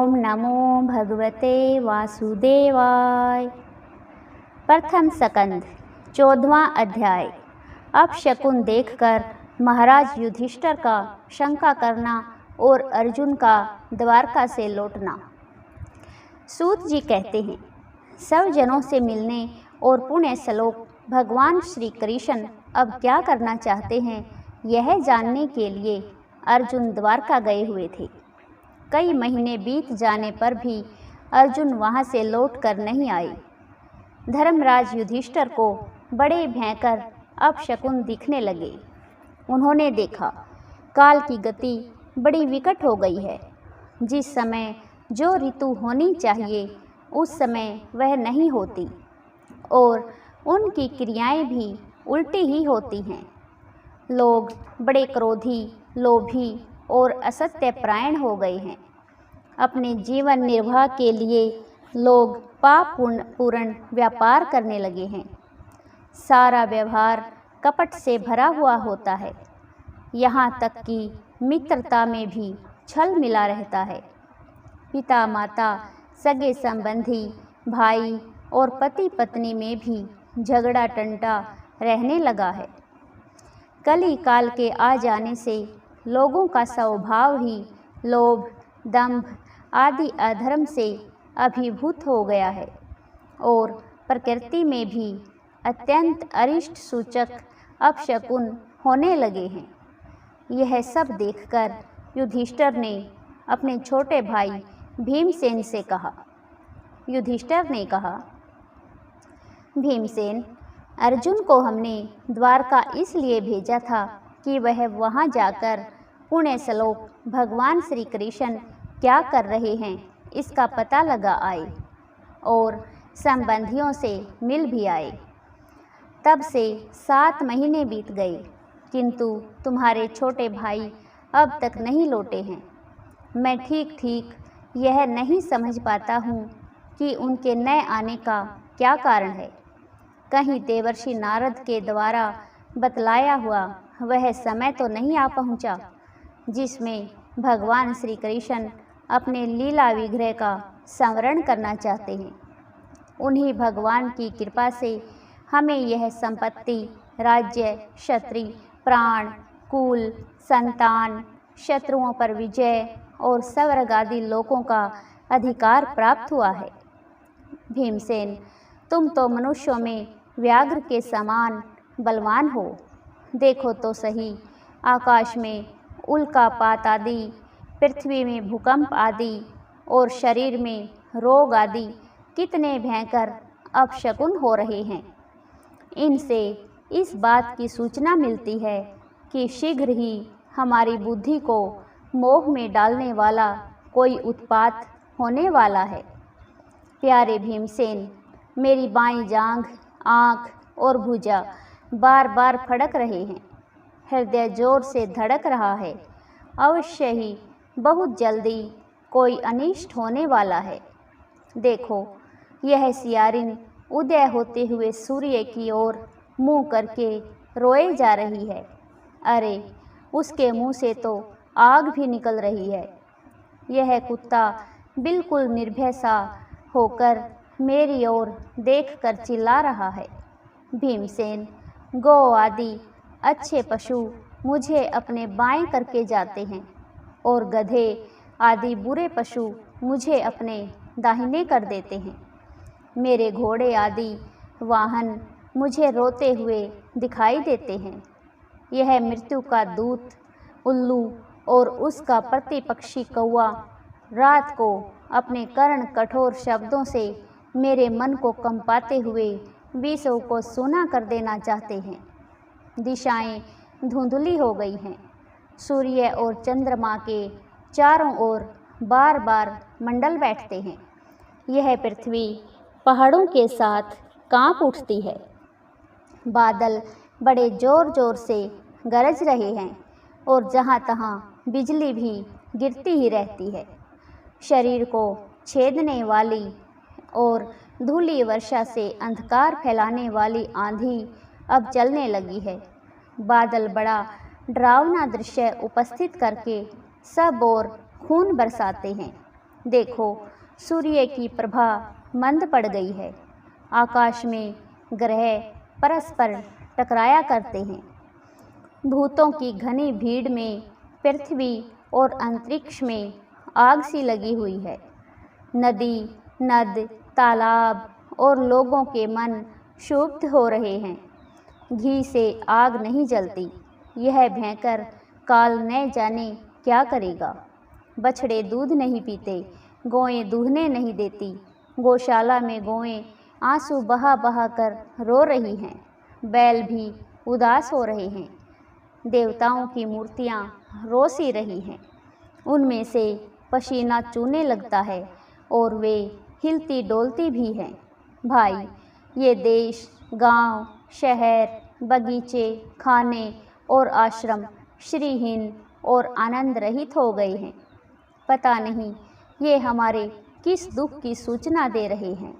ओम नमो भगवते वासुदेवाय। प्रथम स्कंद 14वां अध्याय। अपशकुन देखकर महाराज युधिष्ठिर का शंका करना और अर्जुन का द्वारका से लौटना। सूत जी कहते हैं, सब जनों से मिलने और पुण्य श्लोक भगवान श्री कृष्ण अब क्या करना चाहते हैं, यह जानने के लिए अर्जुन द्वारका गए हुए थे। कई महीने बीत जाने पर भी अर्जुन वहां से लौट कर नहीं आए। धर्मराज युधिष्ठिर को बड़े भयंकर अपशकुन दिखने लगे। उन्होंने देखा काल की गति बड़ी विकट हो गई है। जिस समय जो ऋतु होनी चाहिए उस समय वह नहीं होती और उनकी क्रियाएं भी उल्टी ही होती हैं। लोग बड़े क्रोधी, लोभी और असत्यपरायण हो गए हैं। अपने जीवन निर्वाह के लिए लोग पाप पूर्ण व्यापार करने लगे हैं। सारा व्यवहार कपट से भरा हुआ होता है। यहाँ तक कि मित्रता में भी छल मिला रहता है। पिता माता, सगे संबंधी, भाई और पति पत्नी में भी झगड़ा टंटा रहने लगा है। कली काल के आ जाने से लोगों का स्वभाव ही लोभ, दंभ आदि अधर्म से अभिभूत हो गया है और प्रकृति में भी अत्यंत अरिष्ट सूचक अपशकुन होने लगे हैं। यह सब देखकर युधिष्ठिर ने अपने छोटे भाई भीमसेन से कहा। युधिष्ठिर ने कहा, भीमसेन, अर्जुन को हमने द्वारका इसलिए भेजा था कि वह वहां जाकर पुण्य श्लोक भगवान श्री कृष्ण क्या कर रहे हैं इसका पता लगा आए और संबंधियों से मिल भी आए। तब से 7 महीने बीत गए, किंतु तुम्हारे छोटे भाई अब तक नहीं लौटे हैं। मैं ठीक ठीक यह नहीं समझ पाता हूँ कि उनके न आने का क्या कारण है। कहीं देवर्षि नारद के द्वारा बतलाया हुआ वह समय तो नहीं आ पहुँचा जिसमें भगवान श्री कृष्ण अपने लीला विग्रह का संवरण करना चाहते हैं। उन्हीं भगवान की कृपा से हमें यह संपत्ति, राज्य, क्षत्रिय, प्राण, कुल, संतान, शत्रुओं पर विजय और स्वर्ग आदि लोकों का अधिकार प्राप्त हुआ है। भीमसेन, तुम तो मनुष्यों में व्याघ्र के समान बलवान हो। देखो तो सही, आकाश में उल्कापात आदि, पृथ्वी में भूकंप आदि और शरीर में रोग आदि कितने भयंकर अपशकुन हो रहे हैं। इनसे इस बात की सूचना मिलती है कि शीघ्र ही हमारी बुद्धि को मोह में डालने वाला कोई उत्पात होने वाला है। प्यारे भीमसेन, मेरी बाईं जांघ, आँख और भुजा बार बार फड़क रहे हैं। हृदय जोर से धड़क रहा है। अवश्य ही बहुत जल्दी कोई अनिष्ट होने वाला है। देखो, यह सियारिन उदय होते हुए सूर्य की ओर मुँह करके रोए जा रही है। अरे, उसके मुँह से तो आग भी निकल रही है। यह कुत्ता बिल्कुल निर्भय सा होकर मेरी ओर देखकर चिल्ला रहा है। भीमसेन, गौ आदि अच्छे पशु मुझे अपने बाएं करके जाते हैं और गधे आदि बुरे पशु मुझे अपने दाहिने कर देते हैं। मेरे घोड़े आदि वाहन मुझे रोते हुए दिखाई देते हैं। यह मृत्यु का दूत उल्लू और उसका प्रतिपक्षी कौवा रात को अपने कर्ण कठोर शब्दों से मेरे मन को कंपाते हुए विषयों को सूना कर देना चाहते हैं। दिशाएं धुंधली हो गई हैं। सूर्य और चंद्रमा के चारों ओर बार बार मंडल बैठते हैं। यह पृथ्वी पहाड़ों के साथ कांप उठती है। बादल बड़े जोर जोर से गरज रहे हैं और जहाँ तहाँ बिजली भी गिरती ही रहती है। शरीर को छेदने वाली और धूली वर्षा से अंधकार फैलाने वाली आंधी अब चलने लगी है। बादल बड़ा डरावना दृश्य उपस्थित करके सब ओर खून बरसाते हैं। देखो, सूर्य की प्रभा मंद पड़ गई है। आकाश में ग्रह परस्पर टकराया करते हैं। भूतों की घनी भीड़ में पृथ्वी और अंतरिक्ष में आग सी लगी हुई है। नदी, नद, तालाब और लोगों के मन क्षुब्ध हो रहे हैं। घी से आग नहीं जलती। यह भयंकर काल न जाने क्या करेगा। बछड़े दूध नहीं पीते, गौएं दूहने नहीं देती। गौशाला में गौएं आंसू बहा बहा कर रो रही हैं। बैल भी उदास हो रहे हैं। देवताओं की मूर्तियां रो सी रही हैं। उनमें से पसीना चूने लगता है और वे हिलती डोलती भी हैं। भाई, ये देश, गांव, शहर, बगीचे, खाने और आश्रम श्रीहीन और आनंद रहित हो गए हैं। पता नहीं ये हमारे किस दुख की सूचना दे रहे हैं।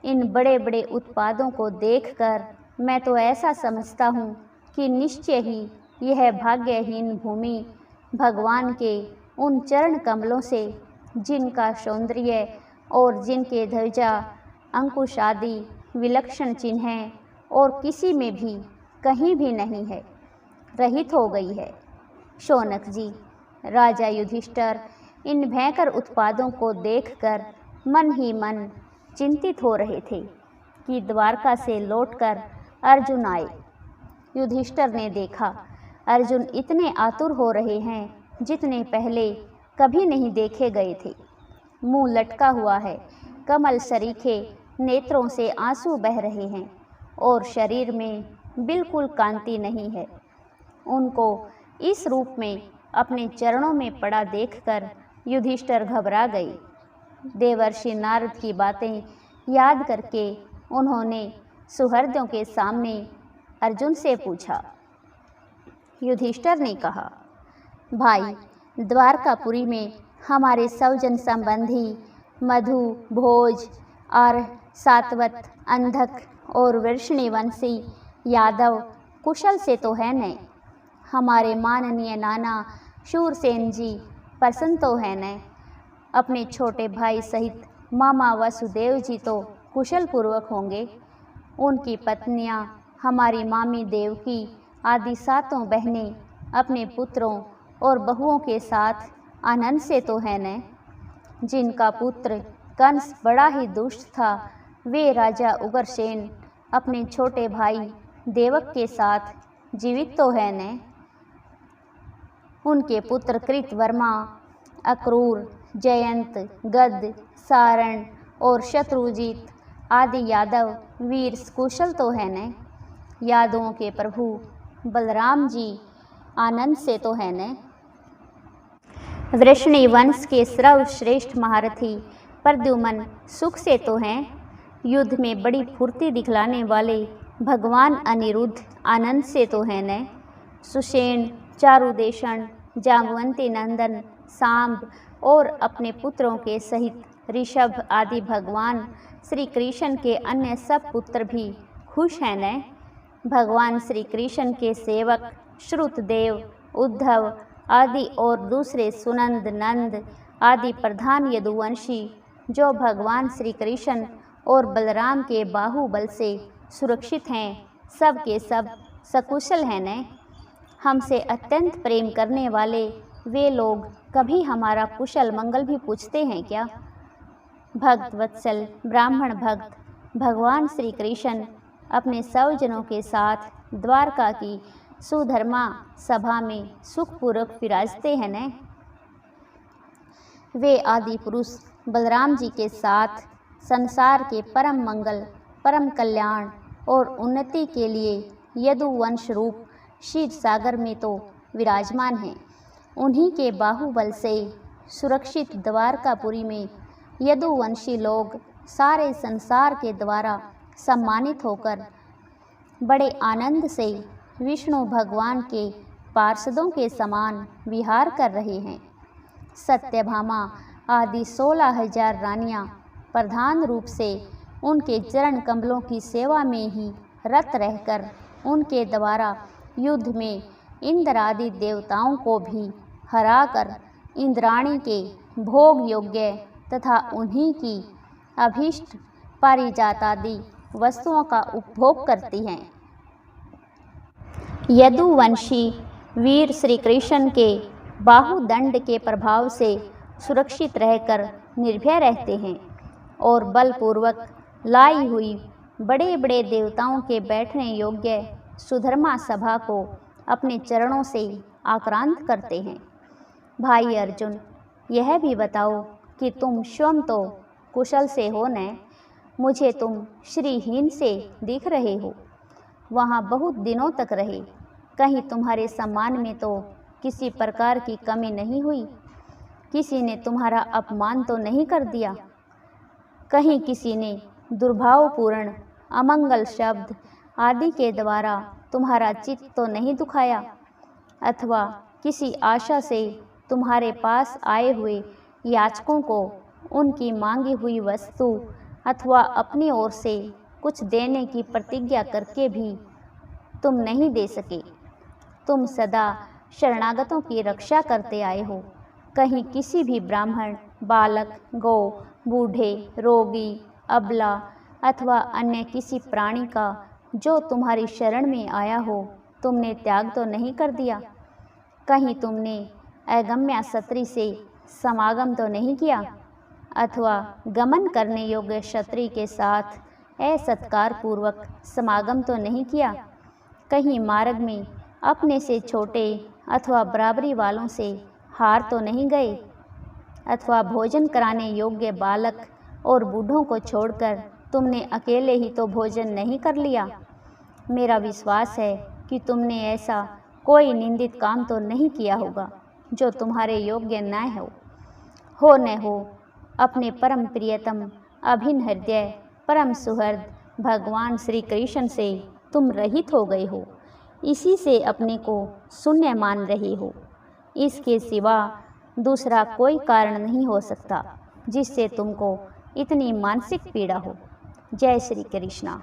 इन बड़े बड़े उत्पादों को देखकर मैं तो ऐसा समझता हूँ कि निश्चय ही यह भाग्यहीन भूमि भगवान के उन चरण कमलों से, जिनका सौंदर्य और जिनके ध्वजा अंकुश आदि विलक्षण चिन्ह हैं और किसी में भी कहीं भी नहीं है, रहित हो गई है। शौनक जी, राजा युधिष्ठिर इन भयंकर उत्पादों को देखकर मन ही मन चिंतित हो रहे थे कि द्वारका से लौटकर अर्जुन आए। युधिष्ठिर ने देखा अर्जुन इतने आतुर हो रहे हैं जितने पहले कभी नहीं देखे गए थे। मुंह लटका हुआ है, कमल सरीखे नेत्रों से आंसू बह रहे हैं और शरीर में बिल्कुल कांति नहीं है। उनको इस रूप में अपने चरणों में पड़ा देखकर युधिष्ठिर घबरा गए। देवर्षि नारद की बातें याद करके उन्होंने सुहृदों के सामने अर्जुन से पूछा। युधिष्ठिर ने कहा, भाई, द्वारकापुरी में हमारे सौजन संबंधी मधु, भोज, आर्य, सातवत, अंधक और वृषणिवंशी यादव कुशल से तो है न? हमारे माननीय नाना शूरसेन जी प्रसन्न तो है न? अपने छोटे भाई सहित मामा वसुदेव जी तो कुशल पूर्वक होंगे। उनकी पत्नियां, हमारी मामी देवकी आदि सातों बहनें अपने पुत्रों और बहुओं के साथ आनंद से तो है न? जिनका पुत्र कंस बड़ा ही दुष्ट था, वे राजा उग्रसेन अपने छोटे भाई देवक के साथ जीवित तो है न? उनके पुत्र कृतवर्मा, अक्रूर, जयंत, गद, सारण और शत्रुजीत आदि यादव वीर कुशल तो है न? यादवों के प्रभु बलराम जी आनंद से तो है न? वृषणी वंश के सर्वश्रेष्ठ महारथी प्रद्युम्न सुख से तो हैं। युद्ध में बड़ी फुर्ती दिखलाने वाले भगवान अनिरुद्ध आनंद से तो है न? सुषेण, चारुदेशन, जामवंती नंदन, सांब और अपने पुत्रों के सहित ऋषभ आदि भगवान श्री कृष्ण के अन्य सब पुत्र भी खुश हैं न? भगवान श्री कृष्ण के सेवक श्रुतदेव, उद्धव आदि और दूसरे सुनंद, नंद आदि प्रधान यदुवंशी जो भगवान श्री कृष्ण और बलराम के बाहुबल से सुरक्षित हैं, सब के सब सकुशल हैं न? हमसे अत्यंत प्रेम करने वाले वे लोग कभी हमारा कुशल मंगल भी पूछते हैं क्या? भक्त वत्सल ब्राह्मण भक्त भगवान श्री कृष्ण अपने सौजनों के साथ द्वारका की सुधर्मा सभा में सुखपूर्वक विराजते हैं न? वे आदि पुरुष बलराम जी के साथ संसार के परम मंगल, परम कल्याण और उन्नति के लिए यदुवंश रूप क्षीर सागर में तो विराजमान हैं। उन्हीं के बाहुबल से सुरक्षित द्वारकापुरी में यदुवंशी लोग सारे संसार के द्वारा सम्मानित होकर बड़े आनंद से विष्णु भगवान के पार्षदों के समान विहार कर रहे हैं। सत्यभामा आदि 16,000 रानियां प्रधान रूप से उनके चरण कमलों की सेवा में ही रत रहकर उनके द्वारा युद्ध में इंद्र आदि देवताओं को भी हराकर इंद्राणी के भोग योग्य तथा उन्हीं की अभीष्ट पारिजातादि वस्तुओं का उपभोग करती हैं। यदुवंशी वीर श्री कृष्ण के बाहुदंड के प्रभाव से सुरक्षित रहकर निर्भय रहते हैं और बलपूर्वक लाई हुई बड़े बड़े देवताओं के बैठने योग्य सुधर्मा सभा को अपने चरणों से आक्रांत करते हैं। भाई अर्जुन, यह भी बताओ कि तुम स्वयं तो कुशल से हो न, मुझे तुम श्रीहीन से दिख रहे हो। वहाँ बहुत दिनों तक रहे, कहीं तुम्हारे सम्मान में तो किसी प्रकार की कमी नहीं हुई? किसी ने तुम्हारा अपमान तो नहीं कर दिया? कहीं किसी ने दुर्भावपूर्ण अमंगल शब्द आदि के द्वारा तुम्हारा चित्त तो नहीं दुखाया? अथवा किसी आशा से तुम्हारे पास आए हुए याचकों को उनकी मांगी हुई वस्तु अथवा अपनी ओर से कुछ देने की प्रतिज्ञा करके भी तुम नहीं दे सके? तुम सदा शरणागतों की रक्षा करते आए हो। कहीं किसी भी ब्राह्मण, बालक, गौ, बूढ़े, रोगी, अबला अथवा अन्य किसी प्राणी का जो तुम्हारी शरण में आया हो तुमने त्याग तो नहीं कर दिया? कहीं तुमने अगम्या क्षत्रिय से समागम तो नहीं किया? अथवा गमन करने योग्य क्षत्रिय के साथ असत्कार पूर्वक समागम तो नहीं किया? कहीं मार्ग में अपने से छोटे अथवा बराबरी वालों से हार तो नहीं गए? अथवा भोजन कराने योग्य बालक और बूढ़ों को छोड़कर तुमने अकेले ही तो भोजन नहीं कर लिया? मेरा विश्वास है कि तुमने ऐसा कोई निंदित काम तो नहीं किया होगा जो तुम्हारे योग्य न हो न हो। अपने परम प्रियतम अभिन्न हृदय परम सुहृद भगवान श्री कृष्ण से तुम रहित हो गए हो। इसी से अपने को शून्य मान रहे हो। इसके सिवा दूसरा कोई कारण नहीं हो सकता जिससे तुमको इतनी मानसिक पीड़ा हो। जय श्री कृष्णा।